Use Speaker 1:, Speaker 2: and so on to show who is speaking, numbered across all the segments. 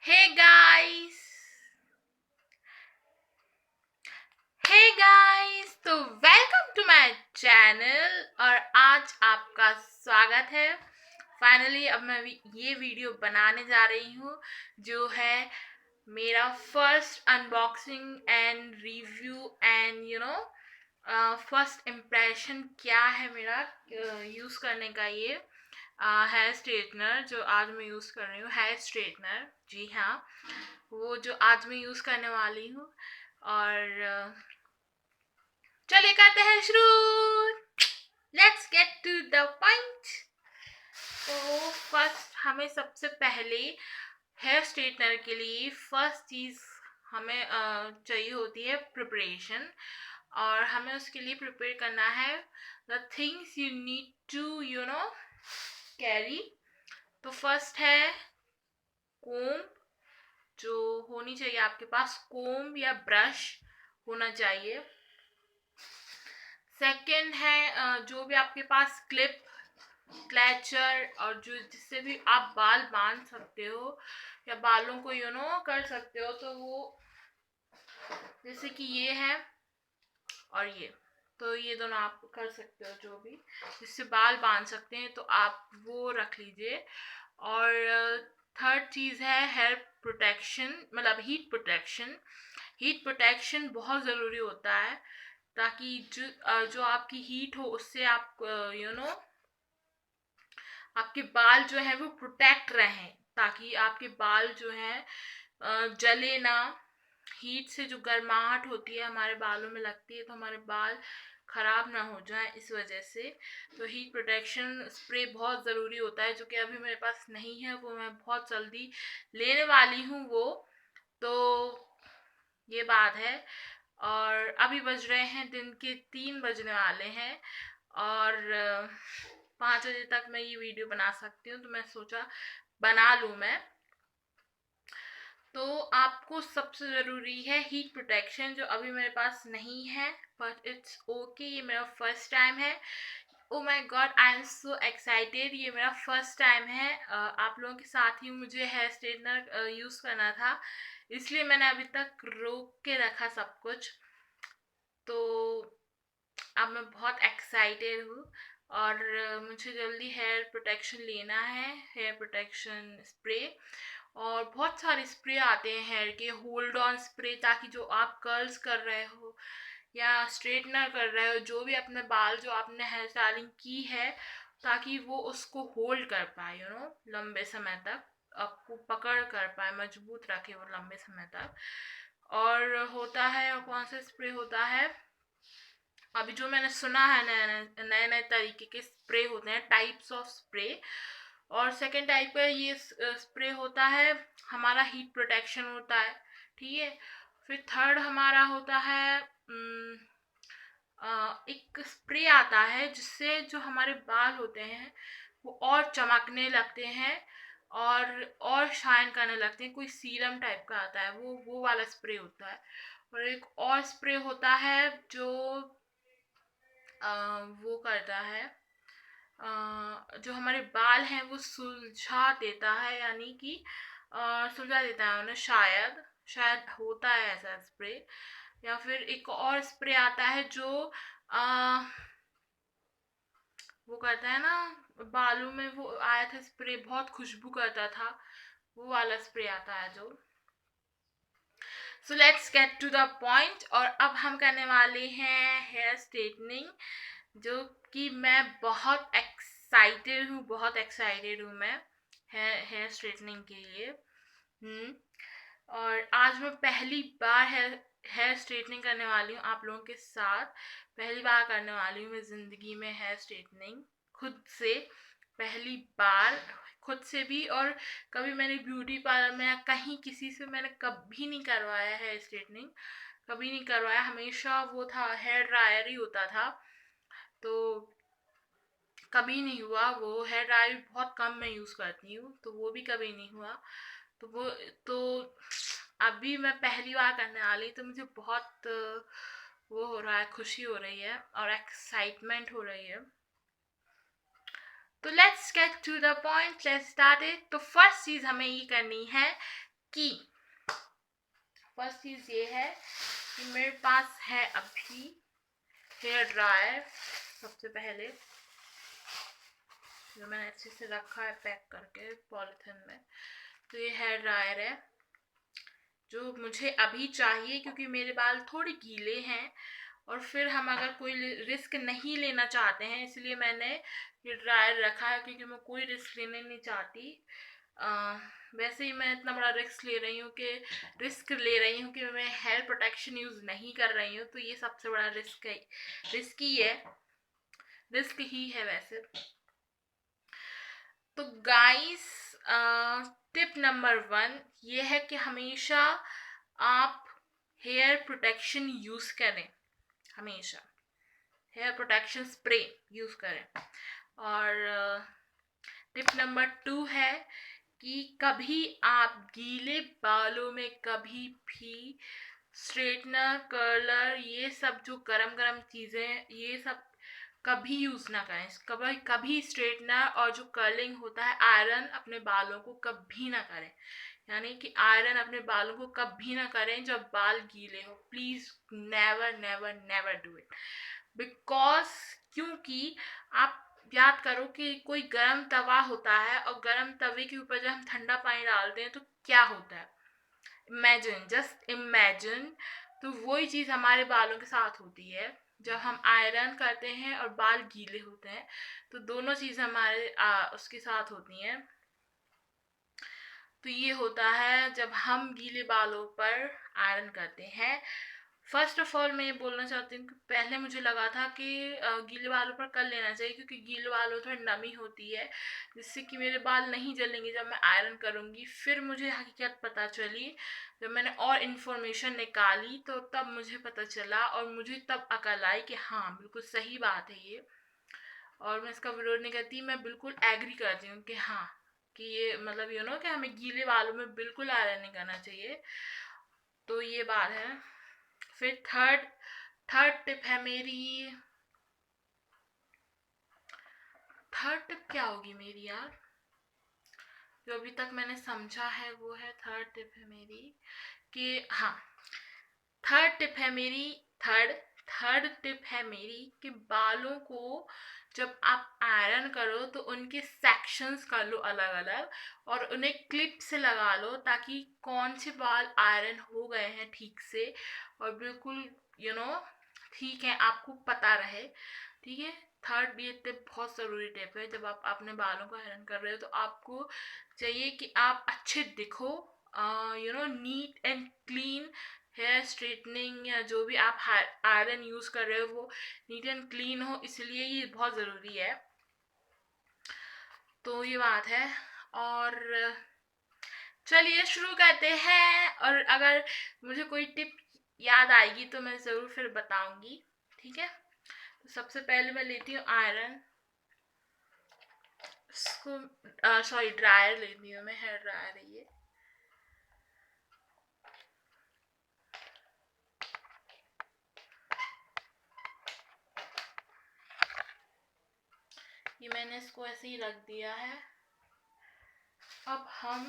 Speaker 1: Hey guys! Hey guys! तो welcome to my channel और आज आपका स्वागत है। फाइनली अब मैं ये वीडियो बनाने जा रही हूँ जो है मेरा first unboxing and review and first impression क्या है मेरा यूज़ करने का ये हेयर स्ट्रेटनर जो आज मैं यूज़ कर रही हूँ। हेयर स्ट्रेटनर, जी हाँ, वो जो आज मैं यूज़ करने वाली हूँ। और चलिए करते हैं शुरू। Let's get to the point. तो फर्स्ट हमें सबसे पहले हेयर स्ट्रेटनर के लिए फर्स्ट चीज़ हमें चाहिए होती है प्रिपरेशन, और हमें उसके लिए प्रिपेयर करना है the things you need to carry. तो फर्स्ट है कोम्ब, जो होनी चाहिए आपके पास, कोम्ब या ब्रश होना चाहिए। सेकंड है जो भी आपके पास क्लिप, क्लैचर, और जो जिससे भी आप बाल बांध सकते हो या बालों को कर सकते हो, तो वो जैसे कि ये है और ये, तो ये दोनों आप कर सकते हो, जो भी जिससे बाल बांध सकते हैं तो आप वो रख लीजिए। और थर्ड चीज़ है हेयर प्रोटेक्शन, मतलब हीट प्रोटेक्शन। हीट प्रोटेक्शन बहुत ज़रूरी होता है ताकि जो आपकी हीट हो उससे आप आपके बाल जो है वो प्रोटेक्ट रहें, ताकि आपके बाल जो है जले ना। हीट से जो गर्माहट होती है हमारे बालों में लगती है तो हमारे बाल खराब ना हो जाए, इस वजह से तो हीट प्रोटेक्शन स्प्रे बहुत ज़रूरी होता है, जो कि अभी मेरे पास नहीं है, वो मैं बहुत जल्दी लेने वाली हूँ वो। तो ये बात है। और अभी बज रहे हैं दिन के 3 बजने वाले हैं, और 5 बजे तक मैं ये वीडियो बना सकती हूँ, तो मैं सोचा बना लूँ मैं। तो आपको सबसे ज़रूरी है हीट प्रोटेक्शन, जो अभी मेरे पास नहीं है, बट इट्स ओके, ये मेरा फर्स्ट टाइम है। Oh my God, I am so excited, ये मेरा फर्स्ट टाइम है। आप लोगों के साथ ही मुझे हेयर स्ट्रेटनर यूज़ करना था, इसलिए मैंने अभी तक रोक के रखा सब कुछ। तो अब मैं बहुत एक्साइटेड हूँ, और मुझे जल्दी हेयर प्रोटेक्शन लेना है, हेयर प्रोटेक्शन स्प्रे। और बहुत सारे स्प्रे आते हैं हेयर के, होल्ड ऑन स्प्रे, ताकि जो आप कर्ल्स कर रहे हो या स्ट्रेटनर कर रहे हो, जो भी अपने बाल जो आपने हेयर स्टाइलिंग की है, ताकि वो उसको होल्ड कर पाए लंबे समय तक, आपको पकड़ कर पाए, मजबूत रखे वो लंबे समय तक। और होता है, और कौन सा स्प्रे होता है अभी जो मैंने सुना है, नए नए नए तरीके के स्प्रे होते हैं, टाइप्स ऑफ स्प्रे। और सेकेंड टाइप का ये स्प्रे होता है, हमारा हीट प्रोटेक्शन होता है, ठीक है। फिर थर्ड हमारा होता है एक स्प्रे आता है जिससे जो हमारे बाल होते हैं वो और चमकने लगते हैं और शाइन करने लगते हैं। कोई सीरम टाइप का आता है, वो वाला स्प्रे होता है। और एक और स्प्रे होता है जो वो करता है, जो हमारे बाल हैं वो सुलझा देता है, यानी कि सुलझा देता है उन्हें, शायद शायद होता है ऐसा स्प्रे। या फिर एक और स्प्रे आता है जो आ, वो करता है ना, बालों में वो आया था स्प्रे, बहुत खुशबू करता था, वो वाला स्प्रे आता है जो। So let's get to the point, और अब हम करने वाले हैं हेयर स्ट्रेटनिंग, जो कि मैं बहुत एक्साइटेड हूँ, बहुत एक्साइटेड हूँ मैं हेयर स्ट्रेटनिंग के लिए। और आज मैं पहली बार हेयर स्ट्रेटनिंग करने वाली हूँ आप लोगों के साथ। पहली बार करने वाली हूँ मैं ज़िंदगी में हेयर स्ट्रेटनिंग, खुद से, पहली बार खुद से भी। और कभी मैंने ब्यूटी पार्लर में या कहीं किसी से मैंने कभी नहीं करवाया हेयर स्ट्रेटनिंग, कभी नहीं करवाया। हमेशा वो था, हेयर ड्रायर ही होता था, तो कभी नहीं हुआ वो। हेयर ड्रायर बहुत कम मैं यूज़ करती हूँ, तो वो भी कभी नहीं हुआ। तो वो, तो अभी मैं पहली बार करने वाली, तो मुझे बहुत वो हो रहा है, खुशी हो रही है और एक्साइटमेंट हो रही है। तो let's get to the point, let's start it. तो फर्स्ट चीज़ हमें ये करनी है कि फर्स्ट चीज ये है कि मेरे पास है अभी हेयर ड्रायर। सबसे पहले जो मैंने अच्छे से रखा है पैक करके पॉलिथीन में, तो ये हेयर ड्रायर है जो मुझे अभी चाहिए क्योंकि मेरे बाल थोड़े गीले हैं और फिर हम अगर कोई रिस्क नहीं लेना चाहते हैं, इसलिए मैंने ये ड्रायर रखा है क्योंकि मैं कोई रिस्क लेने नहीं चाहती। वैसे ही मैं इतना बड़ा रिस्क ले रही हूँ कि मैं हेयर प्रोटेक्शन यूज़ नहीं कर रही हूँ, तो ये सबसे बड़ा रिस्क ही है वैसे। तो गाइस, टिप नंबर 1 ये है कि हमेशा आप हेयर प्रोटेक्शन यूज़ करें, हमेशा हेयर प्रोटेक्शन स्प्रे यूज़ करें। और टिप नंबर 2 है कि कभी आप गीले बालों में कभी भी स्ट्रेटनर, कर्लर, ये सब जो गरम गरम चीज़ें, ये सब कभी यूज़ ना करें। कभी कभी स्ट्रेटनर और जो कर्लिंग होता है, आयरन अपने बालों को कभी ना करें। यानी कि आयरन अपने बालों को कभी ना करें जब बाल गीले हो। Please never never never do it. Because क्योंकि आप याद करो कि कोई गर्म तवा होता है और गर्म तवे के ऊपर जब हम ठंडा पानी डालते हैं तो क्या होता है, इमेजिन, जस्ट इमेजिन। तो वही चीज़ हमारे बालों के साथ होती है जब हम आयरन करते हैं और बाल गीले होते हैं, तो दोनों चीज़ हमारे उसके साथ होती हैं। तो ये होता है जब हम गीले बालों पर आयरन करते हैं। फर्स्ट ऑफ ऑल मैं ये बोलना चाहती हूँ कि पहले मुझे लगा था कि गीले बालों पर कर लेना चाहिए क्योंकि गीले बालों में थोड़ी नमी होती है जिससे कि मेरे बाल नहीं जलेंगे जब मैं आयरन करूँगी। फिर मुझे हकीकत पता चली, जब मैंने और इन्फॉर्मेशन निकाली तो तब मुझे पता चला और मुझे तब अकल आई कि हाँ बिल्कुल सही बात है ये। और मैं इसका विरोध नहीं करती, मैं बिल्कुल एग्री करती हूँ कि हाँ, कि ये मतलब कि हमें गीले बालों में बिल्कुल आयरन नहीं करना चाहिए। तो ये बात है। फिर थर्ड टिप है मेरी। थर्ड टिप क्या होगी मेरी यार, जो अभी तक मैंने समझा है वो है, थर्ड टिप है मेरी कि हाँ, थर्ड टिप है मेरी थर्ड टिप है मेरी कि बालों को जब आप आयरन करो तो उनके सेक्शंस कर लो अलग अलग और उन्हें क्लिप से लगा लो ताकि कौन से बाल आयरन हो गए हैं ठीक से और बिल्कुल ठीक है, आपको पता रहे। ठीक है, थर्ड ये टिप बहुत ज़रूरी टिप है। जब आप अपने बालों को आयरन कर रहे हो तो आपको चाहिए कि आप अच्छे दिखो, neat and clean. Hair straightening या जो भी आप आयरन यूज़ कर रहे हो वो नीट एंड क्लीन हो, इसलिए ये बहुत ज़रूरी है। तो ये बात है। और चलिए शुरू करते हैं, और अगर मुझे कोई टिप याद आएगी तो मैं ज़रूर फिर बताऊंगी। ठीक है, तो सबसे पहले मैं लेती हूँ आयरन, इसको सॉरी ड्रायर लेती हूँ मैं, हेयर ड्रायर है ये। ये मैंने इसको ऐसे ही रख दिया है। अब हम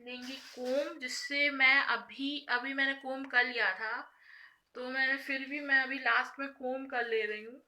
Speaker 1: लेंगे कोम, जिससे मैं अभी मैंने कोम कर लिया था, तो मैं अभी लास्ट में कोम कर ले रही हूँ।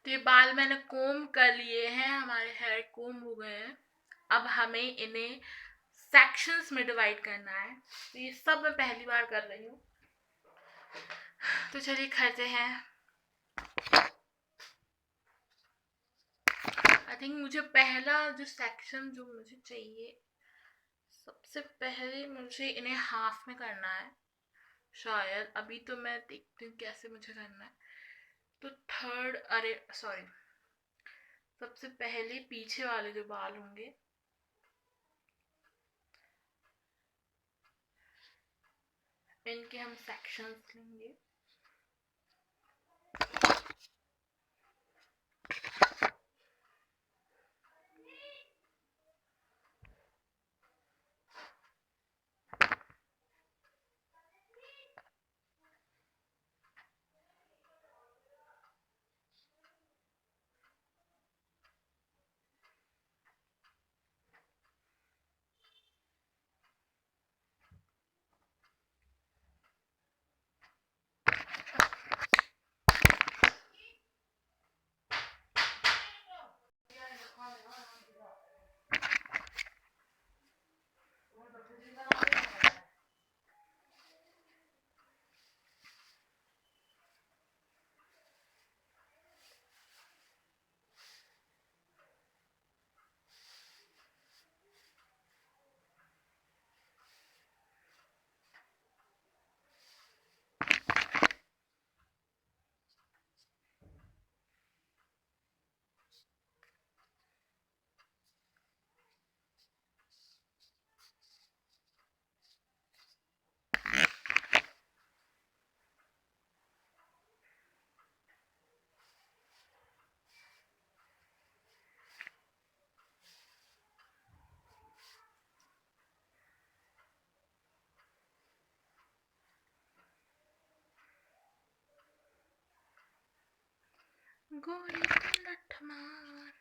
Speaker 1: तो ये बाल मैंने कोम कर लिए हैं, हमारे हेयर कोम हो गए हैं। अब हमें इन्हें सेक्शंस में डिवाइड करना है, तो ये सब मैं पहली बार कर रही हूँ। तो चलिए करते हैं। आई थिंक मुझे पहला जो सेक्शन जो मुझे चाहिए, सबसे पहले मुझे इन्हें हाफ में करना है शायद। अभी तो मैं देखती हूँ कैसे मुझे करना है। तो थर्ड, अरे सॉरी, सबसे पहले पीछे वाले जो बाल होंगे इनके हम सेक्शंस लेंगे। गोरी को लठ मार।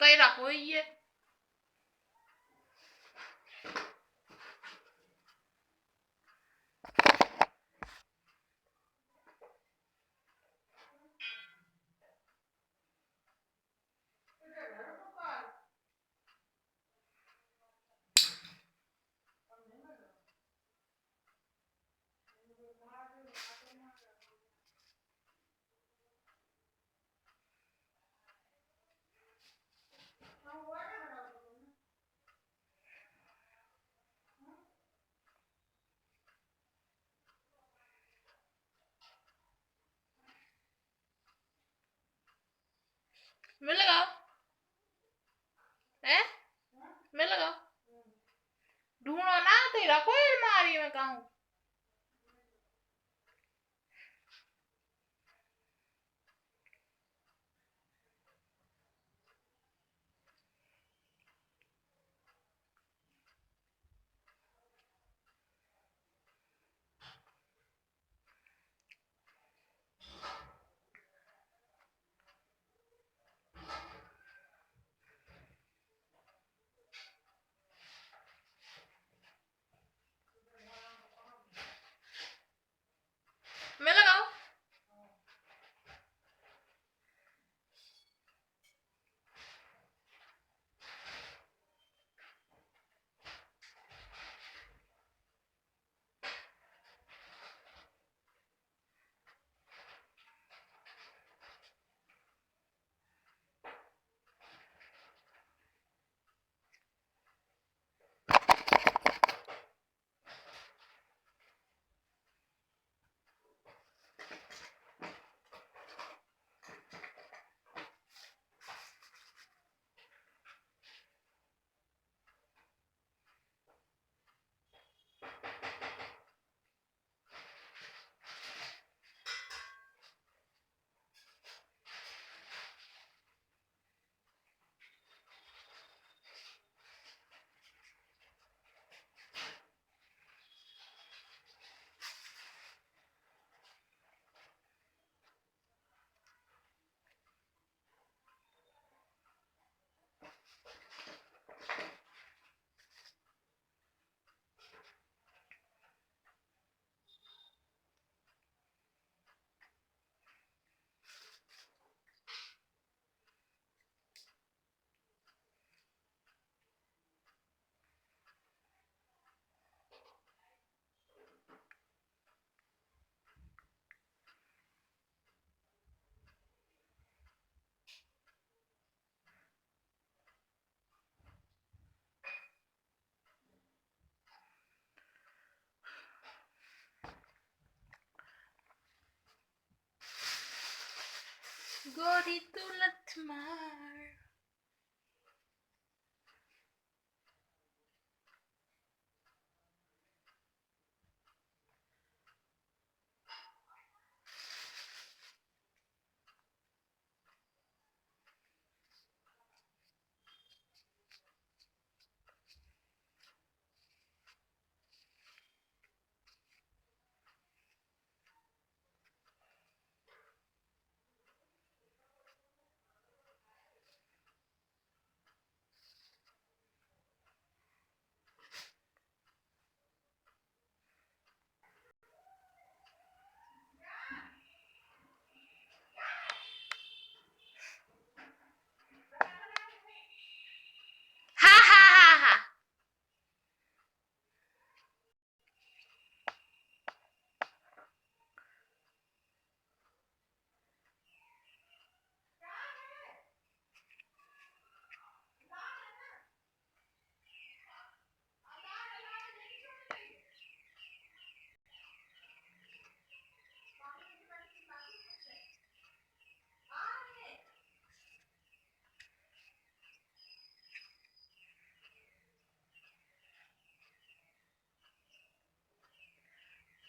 Speaker 1: तेरा कोई है। मैं लगाओ है, मैं लगाओ ढूंढो ना, तेरा कोई अलमारी में कहा हूँ। मैं लगाओ गोरी तू लत मार। हा हा हा हा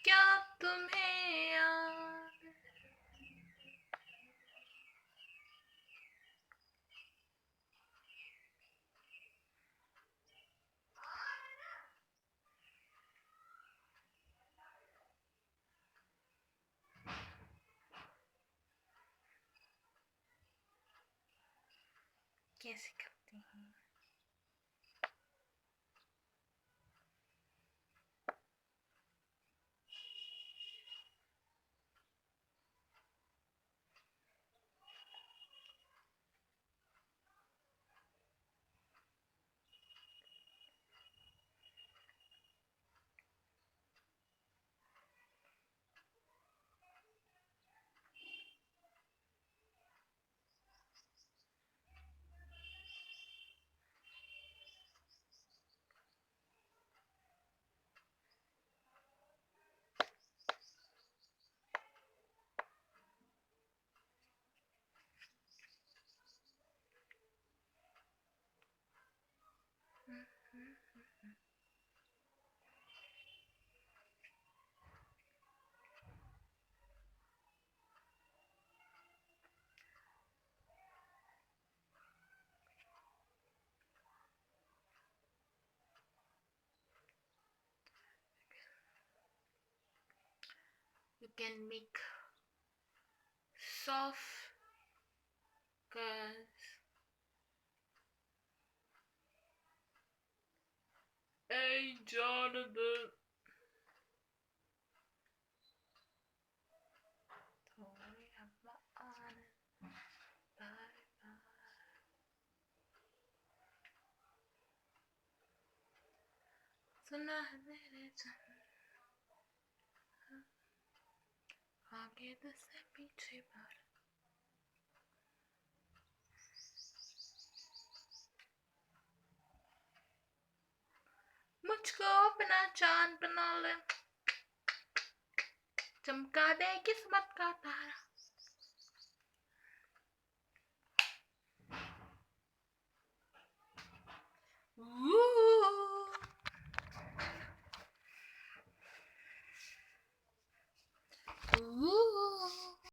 Speaker 1: क्या तुम्हें याद। कैसे करते हैं। You can make soft curls Hey Jonathan थोड़ी हवा आने बाय बाय सुना है मेरे जन आगे से पीछे बार मुझको अपना चांद बना ले चमका दे किस्मत का तारा